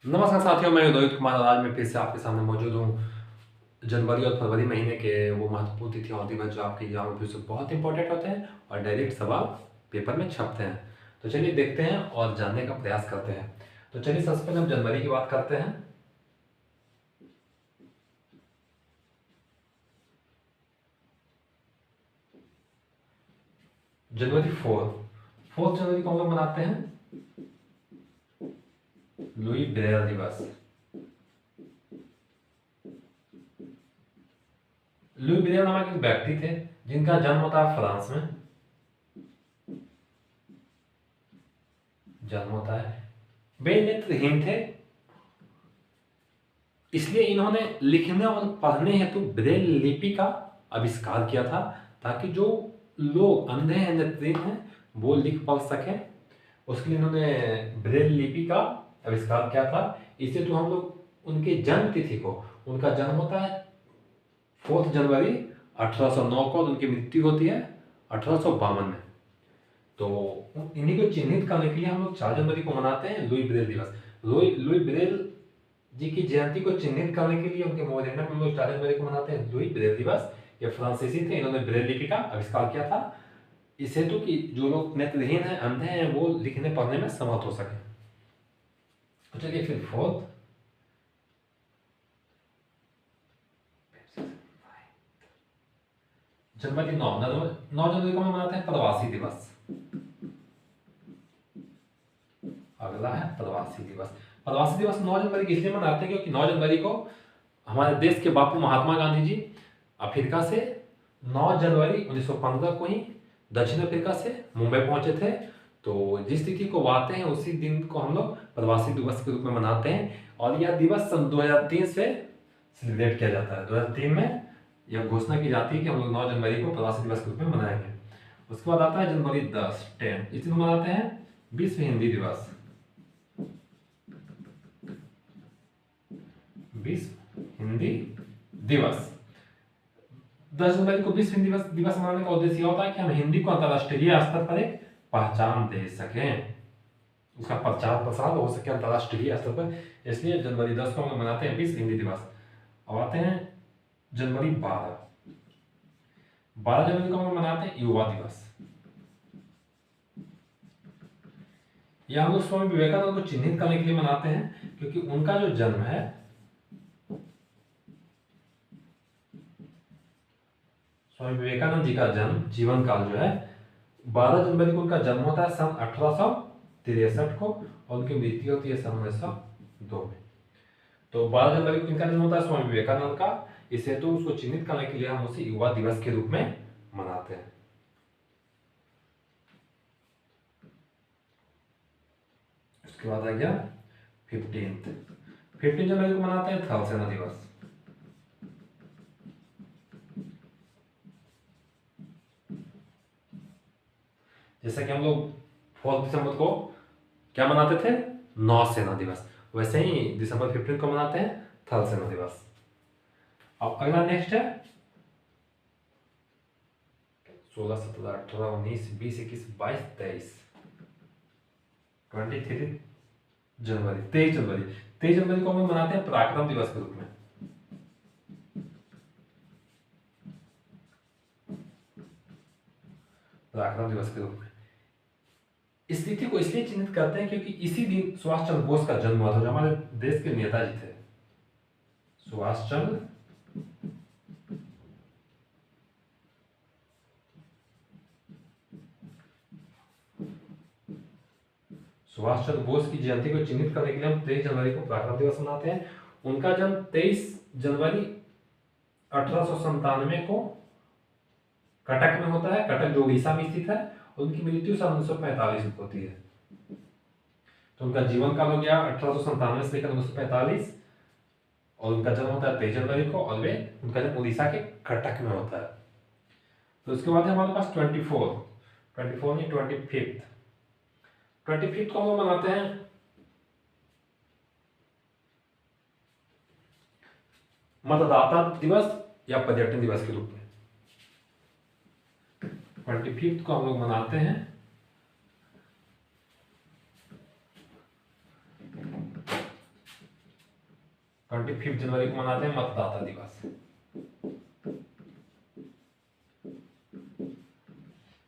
नमस्कार साथियों, मैं रोहित कुमार। आज मैं फिर से आपके सामने मौजूद हूँ। जनवरी और फरवरी महीने के वो महत्वपूर्ण तिथियां और दिवस जो आपके एग्जाम में से बहुत इंपॉर्टेंट होते हैं और डायरेक्ट सवाल पेपर में छपते हैं। तो चलिए देखते हैं और जानने का प्रयास करते हैं। तो चलिए सबसे पहले हम जनवरी की बात करते हैं। जनवरी 4 जनवरी को हम लोग मनाते हैं लुई ब्रेयल दिवस। लुई ब्रेयल नामक एक व्यक्ति थे जिनका जन्म होता है फ्रांस में। जन्म होता है, वे नेत्रहीन थे, इसलिए इन्होंने लिखने और पढ़ने हेतु ब्रेल लिपि का आविष्कार किया था, ताकि जो लोग अंधे हैं, नेत्रहीन हैं, वो लिख पढ़ सकें। उसके लिए इन्होंने ब्रेल लिपि का आविष्कार किया था। इससे तो हम लोग उनके जन्म तिथि को, उनका जन्म होता है 4 जनवरी 1809 को और उनकी मृत्यु होती है 1852 में। तो इन्हीं को चिन्हित करने के लिए हम लोग 4 जनवरी को मनाते हैं लुई ब्रेल दिवस। लुई ब्रेल जी की जयंती को चिन्हित करने के लिए उनके मोहल्ले में हम लोग 4 जनवरी को मनाते हैं लुई ब्रेल दिवस। ये फ्रांसीसी थे, इन्होंने ब्रेल लिपि का आविष्कार किया था, इस हेतु कि जो लोग नेत्रहीन हैं, अंधे हैं, वो लिखने पढ़ने में समर्थ हो सके। तो चलिए फिर फोर्थ, जनवरी 9 जनवरी को हम मनाते हैं प्रवासी दिवस। अगला है प्रवासी दिवस। प्रवासी दिवस 9 जनवरी इसलिए मनाते हैं क्योंकि 9 जनवरी को हमारे देश के बापू महात्मा गांधी जी अफ्रीका से 9 जनवरी 1915 को ही दक्षिण अफ्रीका से मुंबई पहुंचे थे। तो जिस तिथि को वो आते हैं उसी दिन को हम लोग प्रवासी दिवस के रूप में मनाते हैं और यह दिवस सन 2003 से सेलिब्रेट किया जाता है। 2003 में यह घोषणा की जाती है कि हम लोग 9 जनवरी को प्रवासी दिवस के रूप में मनाएंगे। उसके बाद आता है जनवरी 10 इस दिन मनाते हैं विश्व हिंदी दिवस। विश्व हिंदी दिवस 10 जनवरी को विश्व हिंदी दिवस मनाने का उद्देश्य यह होता है कि हम हिंदी को अंतर्राष्ट्रीय स्तर पर एक पहचान दे सकें, उसका प्रचार प्रसार हो सके अंतर्राष्ट्रीय स्तर पर। इसलिए जनवरी 10 को हम मनाते हैं विश्व हिंदी दिवस। अब आते हैं जनवरी 12 जनवरी को हम मनाते हैं युवा दिवस। यह हम लोग स्वामी विवेकानंद को चिन्हित करने के लिए मनाते हैं क्योंकि उनका जो जन्म है स्वामी विवेकानंद जी का जन्म जीवन काल जो है 12 जनवरी को उनका जन्म होता है सन 1863 को और उनकी मृत्यु होती है सन 1902 में। तो 12 जनवरी को इनका जन्म होता है स्वामी विवेकानंद का, इस हेतु उसको चिन्हित करने के लिए हम उसे युवा दिवस के रूप में मनाते हैं। उसके बाद आ गया 15 जनवरी को मनाते हैं थल सेना दिवस। जैसा कि हम लोग 4 दिसंबर को क्या मनाते थे, नौसेना दिवस, वैसे ही दिसंबर 15 को मनाते हैं थल सेना दिवस। अब अगला नेक्स्ट है 16, 17, 18, 19, 20, 21, 22, 23, 23 जनवरी 23 जनवरी को हम मनाते हैं पराक्रम दिवस के रूप में। पराक्रम दिवस के रूप में इस तिथि को इसलिए चिन्हित करते हैं क्योंकि इसी दिन सुभाष चंद्र बोस का जन्म हुआ था, जो हमारे देश के नेताजी थे। सुभाष चंद्र बोस की जयंती को चिन्हित करने के लिए हम 23 जनवरी को पराक्रम दिवस मनाते हैं। उनका जन्म 23 जनवरी 1897 को कटक में होता है, कटक जो उड़ीसा में स्थित है। उनकी मृत्यु सन 1945 में होती है। तो उनका जीवन काल हो गया 1897 से लेकर 1945 और उनका जन्म होता है 23 जनवरी को और उनका जन्म उड़ीसा के कटक में होता है। तो उसके बाद हमारे पास 24 नहीं 25 को हम मनाते हैं मतदाता दिवस या पर्यटन दिवस के रूप में। 25 को हम लोग मनाते हैं 25 जनवरी को मनाते हैं मतदाता दिवस।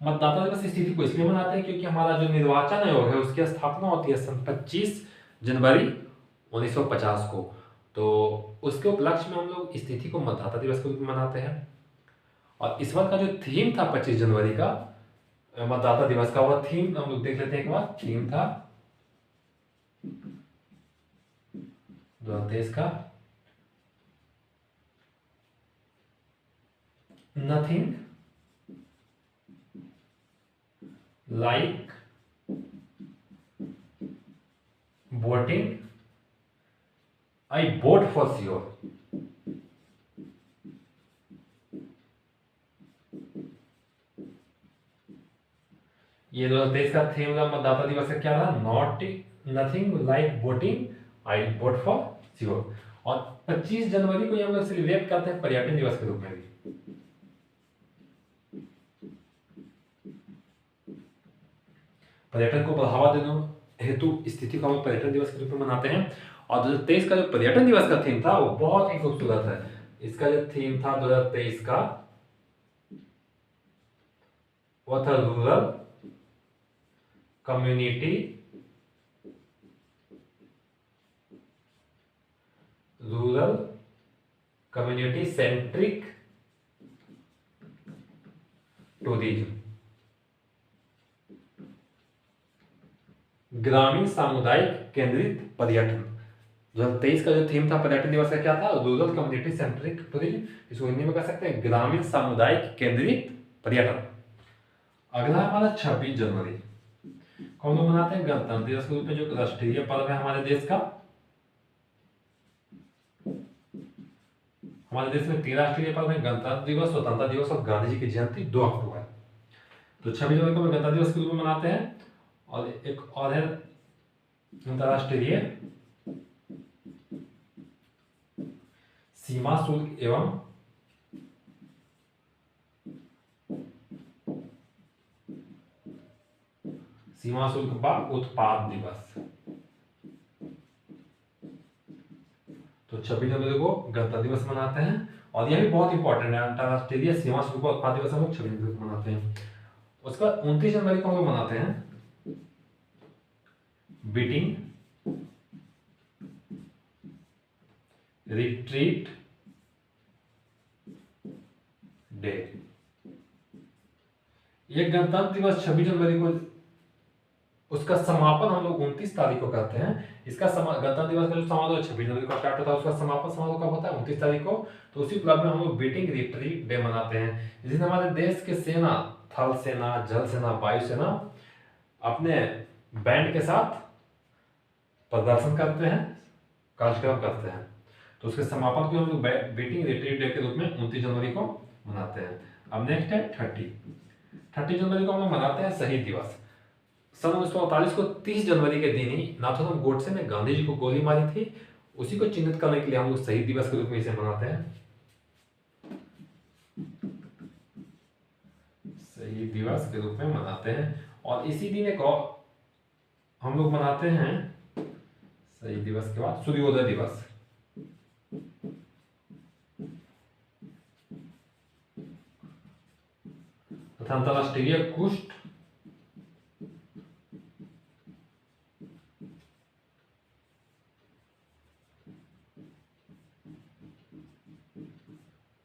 मतदाता दिवस इस तिथि को इसलिए मनाते हैं क्योंकि हमारा जो निर्वाचन आयोग है उसकी स्थापना होती है सन 25 जनवरी 1950 को। तो उसके उपलक्ष्य में हम लोग इस तिथि को मतदाता दिवस के रूप में मनाते हैं। और इस बार का जो थीम था 25 जनवरी का मतदाता दिवस का, वह थीम हम लोग देख लेते हैं एक बार। थीम था 2023 का nothing like voting I vote for sure. ये 2023 का थीम का मतदाता दिवस का क्या था? Not nothing like voting I vote for sure. और 25 जनवरी को हम लोग सेलिब्रेट करते हैं पर्यटन दिवस के रूप में भी। पर्यटन को बढ़ावा देने हेतु इस तिथि को हम पर्यटन दिवस के रूप में मनाते हैं। और 2023 का जो पर्यटन दिवस का थीम था वो बहुत ही खूबसूरत है। इसका जो थीम था 2023 का वो था रूरल कम्युनिटी सेंट्रिक टूरिज्म, ग्रामीण सामुदायिक केंद्रित पर्यटन। 2023 का जो थीम था पर्यटन दिवस का क्या था? Rural community centric tourism. इसको हिंदी में कह सकते हैं ग्रामीण सामुदायिक केंद्रित पर्यटन। अगला हमारा 26 जनवरी को हम लोग मनाते हैं गणतंत्र दिवस के रूप में, जो राष्ट्रीय पर्व है हमारे देश का। हमारे देश में 3 राष्ट्रीय पर्व है, गणतंत्र दिवस, स्वतंत्रता दिवस और गांधी जी की जयंती 2 अक्टूबर। तो 26 जनवरी को गणतंत्र दिवस के रूप में मनाते हैं। और एक और है अंतर्राष्ट्रीय सीमा शुल्क एवं सीमा शुल्क व उत्पाद दिवस। तो 26 जनवरी को गणतंत्र दिवस मनाते हैं। और यह भी बहुत इंपॉर्टेंट है, अंतर्राष्ट्रीय सीमा शुल्क व उत्पाद दिवस हम लोग 26 जनवरी को मनाते हैं। उसका 29 जनवरी को हम लोग मनाते हैं बीटिंग रिट्रीट डे। ये गणतंत्र दिवस 26 जनवरी को, उसका समापन हम लोग 29 तारीख को करते हैं। इसका गणतंत्र दिवस का जो समारोह 26 जनवरी को स्टार्ट होता है, उसका समापन समारोह कब होता है? 29 तारीख को। तो उसी उपलक्ष्य में हम लोग बीटिंग रिट्रीट डे मनाते हैं, जिसमें हमारे देश के सेना, थल सेना, जल सेना, वायु सेना अपने बैंड के साथ प्रदर्शन करते हैं, कार्यक्रम करते हैं। तो उसके समापन को हम लोग बीटिंग रिट्रीट डे के रूप में 29 जनवरी को मनाते हैं। अब नेक्स्ट है 30 जनवरी को हम लोग मनाते हैं शहीद दिवस। सन 1948 को 30 जनवरी के दिन ही नाथूराम गोडसे ने गांधी जी को गोली मारी थी। उसी को चिन्हित करने के लिए हम लोग शहीद दिवस के रूप में इसे मनाते हैं। शहीद दिवस के रूप में मनाते हैं। और इसी दिन एक और हम लोग मनाते हैं शहीद दिवस के बाद सूर्योदय दिवस। तथा अंतरराष्ट्रीय कुष्ठ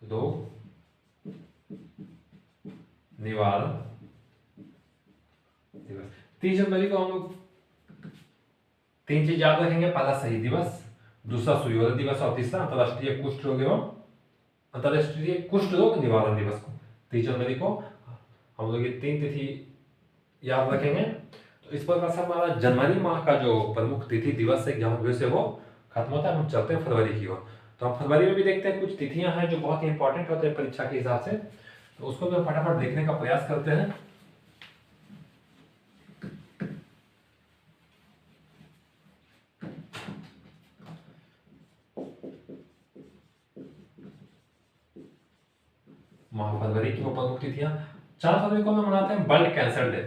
रोग निवारण दिवस। 30 जनवरी को हम लोग 3 चीज याद रखेंगे। पहला शहीद दिवस, दूसरा सूर्योदय दिवस और तीसरा अंतरराष्ट्रीय कुष्ठ रोग निवारण दिवस को 30 जनवरी को हम लोग ये 3 तिथि याद रखेंगे। तो इस प्रकार से हमारा जनवरी माह का जो प्रमुख तिथि दिवस है 11 दिवस से वो खत्म होता है। हम चलते हैं फरवरी की ओर। तो हम फरवरी में भी देखते हैं कुछ तिथियां हैं जो बहुत ही इंपॉर्टेंट होते हैं परीक्षा के हिसाब से। तो उसको भी हम फटाफट देखने का प्रयास करते हैं। माह फरवरी की वो प्रमुख तिथियां। 4 फरवरी को हम मनाते हैं वर्ल्ड कैंसर डे,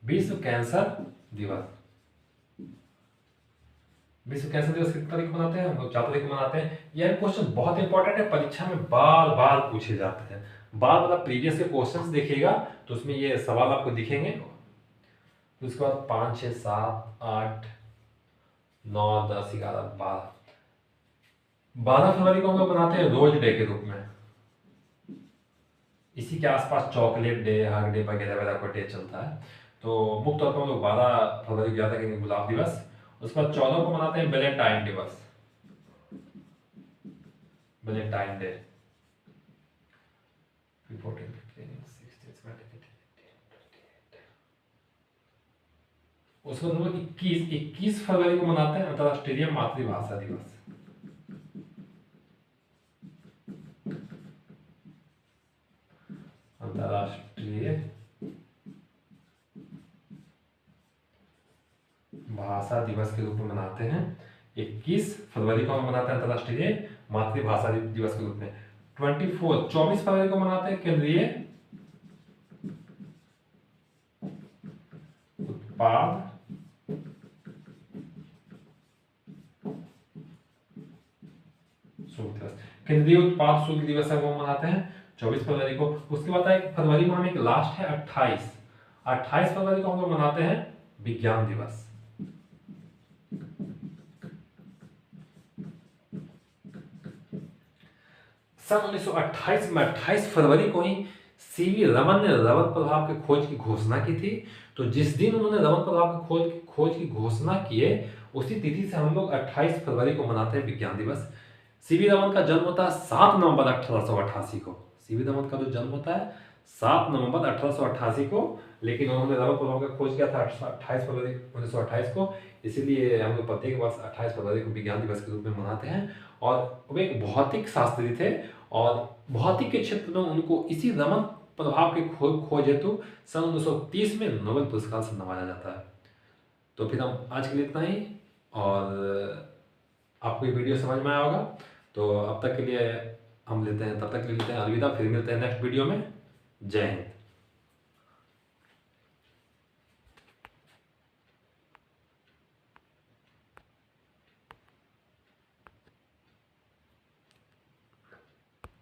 विश्व कैंसर दिवस। विश्व कैंसर दिवस कितने तारीख को मनाते हैं? हम लोग 4 तारीख को मनाते हैं। यह क्वेश्चन बहुत इंपॉर्टेंट है, परीक्षा में बार बार पूछे जाते हैं। बार मतलब प्रीवियस के क्वेश्चंस देखिएगा तो उसमें ये सवाल आपको दिखेंगे। तो उसके बाद 5, 6, 7, 8, 9, 10, 11, 12, 12 फरवरी को हम लोग मनाते हैं रोज डे के रूप में। इसी के आसपास चॉकलेट डे, हग डे वगैरह वगैरह का डे चलता है। तो मुख्य तौर पर हम लोग 12 फरवरी को याद रखेंगे गुलाब दिवस। उसके बाद 14 को मनाते हैं वैलेंटाइन दिवस, वैलेंटाइन डे। 14, 15, 16, 17, 18, उसके बाद हम लोग 21 फरवरी को मनाते हैं अंतर्राष्ट्रीय मातृभाषा दिवस। अंतर्राष्ट्रीय भाषा दिवस के रूप में मनाते हैं। 21 फरवरी को हम मनाते हैं अंतर्राष्ट्रीय मातृभाषा दिवस के रूप में। 24 फरवरी को मनाते हैं केंद्रीय उत्पाद शुल्क दिवस। केंद्रीय उत्पाद शुल्क दिवस है वो मनाते हैं 24 फरवरी को। उसके बाद एक फरवरी माह में एक लास्ट है 28 फरवरी को हम लोग मनाते हैं विज्ञान दिवस। सन 1928 में 28 फरवरी को ही सीवी रमन ने रमन प्रभाव के खोज की घोषणा की थी। तो जिस दिन उन्होंने रमन प्रभाव के खोज की घोषणा किए उसी तिथि से हम लोग 28 फरवरी को मनाते हैं विज्ञान दिवस। सीवी रमन का जन्म होता है 7 नवंबर 1888 को। सीवी रमन का जो जन्म होता है 7 नवंबर 1888 को, लेकिन उन्होंने रमन प्रभाव का खोज किया था 28 फरवरी 1928 को। इसीलिए हम लोग प्रत्येक वर्ष 28 फरवरी को विज्ञान दिवस के रूप में मनाते हैं। और वो एक भौतिक शास्त्री थे और भौतिक के क्षेत्र में उनको इसी रमन प्रभाव के खोज हेतु सन 1930 में नोबेल पुरस्कार से नवाजा जाता है। तो फिर हम आज के लिए इतना ही, और आपको ये वीडियो समझ में आया होगा। तो अब तक के लिए हम लेते हैं, तब तक के लिए लेते हैं अलविदा। फिर मिलते हैं नेक्स्ट वीडियो में। जय हिंद।